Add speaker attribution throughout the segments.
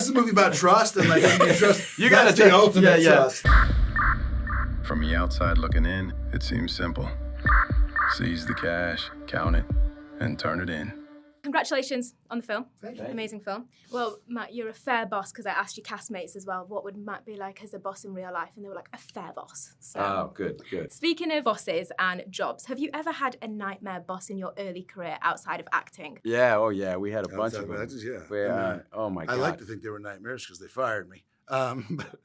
Speaker 1: a movie about trust, and like you trust.
Speaker 2: You gotta
Speaker 1: the ultimate trust.
Speaker 3: From the outside looking in, it seems simple. Seize the cash, count it, and turn it in.
Speaker 4: Congratulations on the film.
Speaker 1: Thank you.
Speaker 4: Amazing film. Well, Matt, you're a fair boss, because I asked your castmates as well, what would Matt be like as a boss in real life? And they were like, a fair boss. So,
Speaker 2: Oh, good.
Speaker 4: speaking of bosses and jobs, have you ever had a nightmare boss in your early career outside of acting?
Speaker 2: Yeah, oh yeah, we had a bunch of them.
Speaker 1: Yeah.
Speaker 2: Oh my God.
Speaker 1: I like to think they were nightmares because they fired me.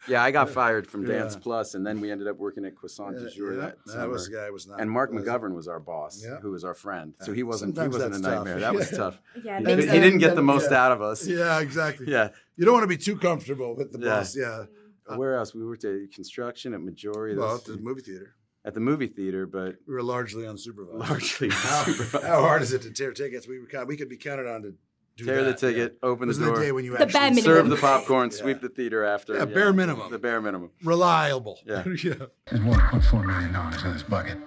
Speaker 2: Yeah, I got fired from Dance Plus, and then we ended up working at Croissant du Jour that
Speaker 1: that
Speaker 2: summer.
Speaker 1: was the guy I was not.
Speaker 2: And Mark McGovern was our boss, who was our friend. So he wasn't
Speaker 1: Sometimes
Speaker 2: a
Speaker 1: that's
Speaker 2: nightmare.
Speaker 1: tough.
Speaker 2: That was tough.
Speaker 4: Yeah,
Speaker 2: He
Speaker 4: makes
Speaker 2: didn't get
Speaker 4: sense.
Speaker 2: the most out of us.
Speaker 1: Yeah, exactly.
Speaker 2: Yeah.
Speaker 1: You don't want to be too comfortable with the
Speaker 2: Yeah.
Speaker 1: boss. Yeah.
Speaker 2: Where else? We worked at construction at Majority.
Speaker 1: Well, at the movie theater.
Speaker 2: At the movie theater, but
Speaker 1: We were largely unsupervised.
Speaker 2: largely
Speaker 1: How
Speaker 2: supervised.
Speaker 1: hard is it to tear tickets? We could be counted on to do
Speaker 2: Tear the
Speaker 1: that,
Speaker 2: ticket, open
Speaker 1: This
Speaker 2: the
Speaker 1: is the day
Speaker 2: door,
Speaker 1: when you
Speaker 4: The bare
Speaker 1: actually
Speaker 4: minimum.
Speaker 2: serve the popcorn,
Speaker 1: Yeah.
Speaker 2: sweep the theater after.
Speaker 1: Yeah, bare minimum.
Speaker 2: The bare minimum.
Speaker 1: reliable.
Speaker 2: Yeah.
Speaker 1: Yeah.
Speaker 3: There's $1.4 million in this bucket.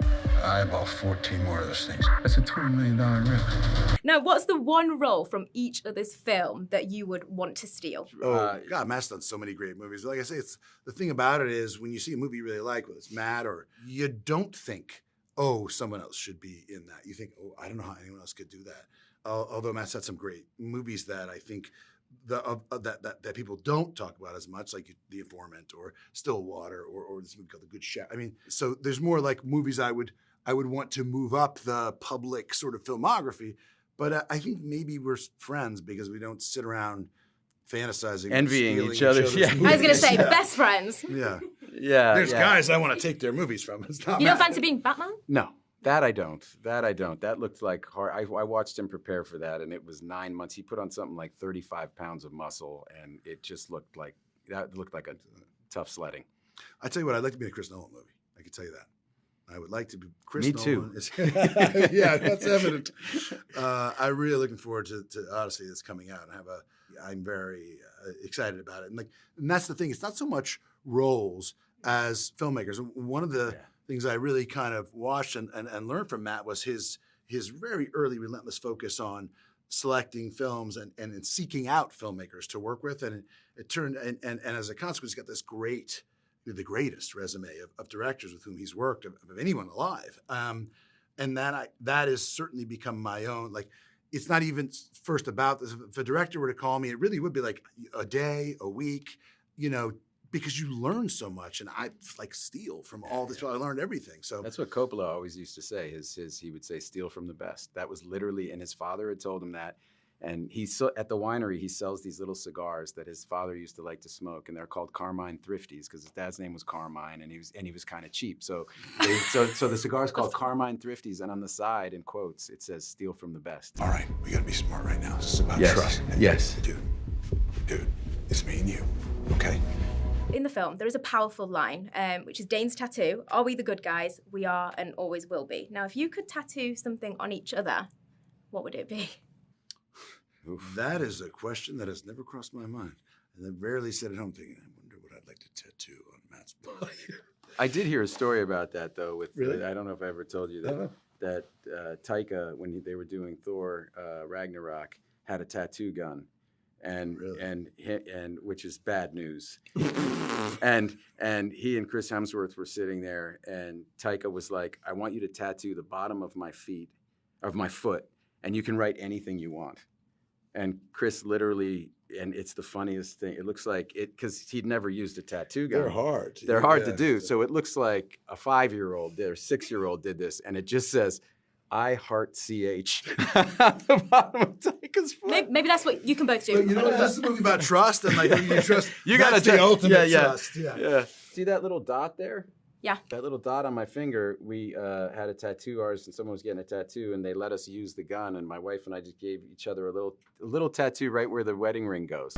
Speaker 3: I bought 14 more of those things. That's a $20 million risk.
Speaker 4: Now, what's the one role from each other's film that you would want to steal?
Speaker 1: Oh God, Matt's done so many great movies. Like I say, it's the thing about it is when you see a movie you really like, whether it's Matt or you don't think, oh, someone else should be in that. You think, oh, I don't know how anyone else could do that. Although Matt's had some great movies that I think that people don't talk about as much, like The Informant or Stillwater or this movie called The Good Chef. I mean, so there's more like movies I would want to move up the public sort of filmography. But I think maybe we're friends because we don't sit around fantasizing,
Speaker 2: Envying
Speaker 1: stealing
Speaker 2: each other's- yeah.
Speaker 4: I was going to
Speaker 1: movies.
Speaker 4: say,
Speaker 1: Yeah.
Speaker 4: best friends.
Speaker 1: Yeah.
Speaker 2: Yeah.
Speaker 1: There's
Speaker 2: yeah.
Speaker 1: guys I want to take their movies from. It's not
Speaker 4: You don't
Speaker 1: Matt.
Speaker 4: fancy being Batman?
Speaker 2: No, that I don't. That looked like hard. I watched him prepare for that, and it was 9 months. He put on something like 35 pounds of muscle, and it just looked like a tough sledding.
Speaker 1: I tell you what, I'd like to be in a Chris Nolan movie. I can tell you that. I would like to be Chris
Speaker 2: Me
Speaker 1: Nolan.
Speaker 2: too.
Speaker 1: Yeah, that's evident. I'm really looking forward to Odyssey that's coming out. I'm very excited about it. And that's the thing. It's not so much roles as filmmakers. One of the things I really kind of watched and learned from Matt was his very early relentless focus on selecting films and seeking out filmmakers to work with. And it turned, and as a consequence, he's got this the greatest resume of directors with whom he's worked of anyone alive. And that has certainly become my own. Like, it's not even first about this. If a director were to call me, it really would be like a day, a week, because you learn so much. And I like steal from all this. I learned everything. So
Speaker 2: That's what Coppola always used to say. He would say, "Steal from the best." That was literally, and his father had told him that. And at the winery, he sells these little cigars that his father used to like to smoke, and they're called Carmine Thrifties because his dad's name was Carmine, and he was kind of cheap. So the cigar's called Carmine Thrifties, and on the side, in quotes, it says "Steal from the best."
Speaker 5: All right, we gotta be smart right now. This is about
Speaker 2: Yes,
Speaker 5: trust.
Speaker 2: yes.
Speaker 5: Dude, it's me and you, okay?
Speaker 4: In the film, there is a powerful line, which is Dane's tattoo. Are we the good guys? We are and always will be. Now, if you could tattoo something on each other, what would it be?
Speaker 1: that is a question that has never crossed my mind. And I rarely sit at home thinking, I wonder what I'd like to tattoo on Matt's body.
Speaker 2: I did hear a story about that though.
Speaker 1: Really?
Speaker 2: I don't know if I ever told you that.
Speaker 1: Uh-huh.
Speaker 2: That Taika, when they were doing Thor Ragnarok, had a tattoo gun, and
Speaker 1: Really?
Speaker 2: and which is bad news. and he and Chris Hemsworth were sitting there, and Taika was like, "I want you to tattoo the bottom of my foot, and you can write anything you want." And Chris literally, and it's the funniest thing. It looks like it because he'd never used a tattoo gun.
Speaker 1: They're hard.
Speaker 2: They're hard to
Speaker 1: Yeah.
Speaker 2: do. So it looks like a 5-year-old or 6-year-old did this, and it just says, "I heart CH" at the bottom of Taika's foot.
Speaker 4: Maybe that's what you can both do.
Speaker 1: But you know what? This is a movie about trust, and like you trust.
Speaker 2: You gotta
Speaker 1: that's the
Speaker 2: trust-
Speaker 1: ultimate
Speaker 2: yeah.
Speaker 1: trust.
Speaker 2: Yeah. See that little dot there?
Speaker 4: Yeah.
Speaker 2: That little dot on my finger, we had a tattoo artist and someone was getting a tattoo and they let us use the gun, and my wife and I just gave each other a little tattoo right where the wedding ring goes.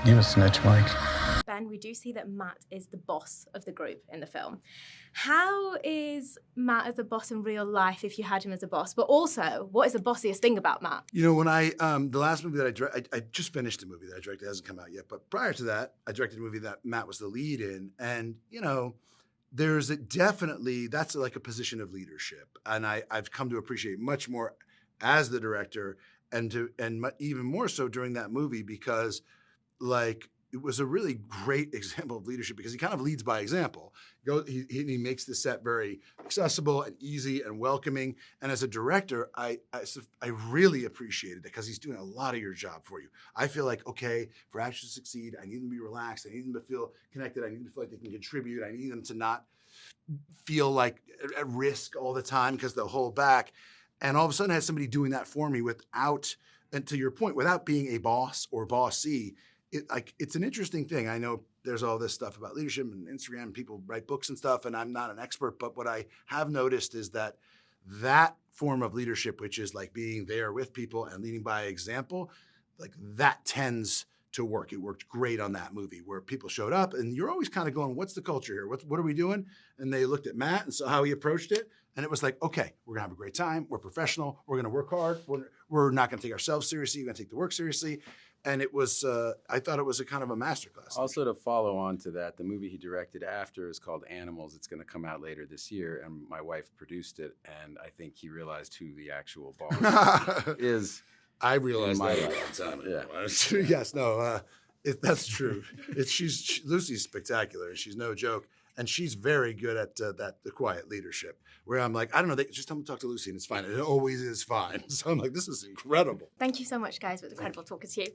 Speaker 3: You a snitch, Mike?
Speaker 4: Ben, we do see that Matt is the boss of the group in the film. How is Matt as a boss in real life if you had him as a boss? But also, what is the bossiest thing about Matt?
Speaker 1: You know, when the last movie that I directed, I just finished a movie that I directed. It hasn't come out yet. But prior to that, I directed a movie that Matt was the lead in. And, there's that's like a position of leadership. And I've come to appreciate much more as the director even more so during that movie because like it was a really great example of leadership because he kind of leads by example. He makes the set very accessible and easy and welcoming. And as a director, I really appreciated it because he's doing a lot of your job for you. I feel like, okay, for actors to succeed, I need them to be relaxed. I need them to feel connected. I need them to feel like they can contribute. I need them to not feel like at risk all the time because they'll hold back. And all of a sudden I had somebody doing that for me without, and to your point, without being a boss or bossy. It's an interesting thing. I know there's all this stuff about leadership and Instagram, and people write books and stuff, and I'm not an expert, but what I have noticed is that form of leadership, which is like being there with people and leading by example, like that tends to work. It worked great on that movie where people showed up and you're always kind of going, what's the culture here? What are we doing? And they looked at Matt and saw how he approached it. And it was like, okay, we're gonna have a great time. We're professional. We're gonna work hard. We're not gonna take ourselves seriously. We're gonna take the work seriously. And it was, I thought it was a kind of a masterclass.
Speaker 2: Also, to follow on to that, the movie he directed after is called Animals. It's going to come out later this year, and my wife produced it, and I think he realized who the actual boss is.
Speaker 1: I realized
Speaker 2: my
Speaker 1: that a
Speaker 2: life.
Speaker 1: long time ago.
Speaker 2: Yeah.
Speaker 1: Yes, no, that's true. Lucy's spectacular, and she's no joke. And she's very good at the quiet leadership, where I'm like, I don't know, just tell me to talk to Lucy, and it's fine. It always is fine. So I'm like, this is incredible.
Speaker 4: Thank you so much, guys. It was incredible talking to you.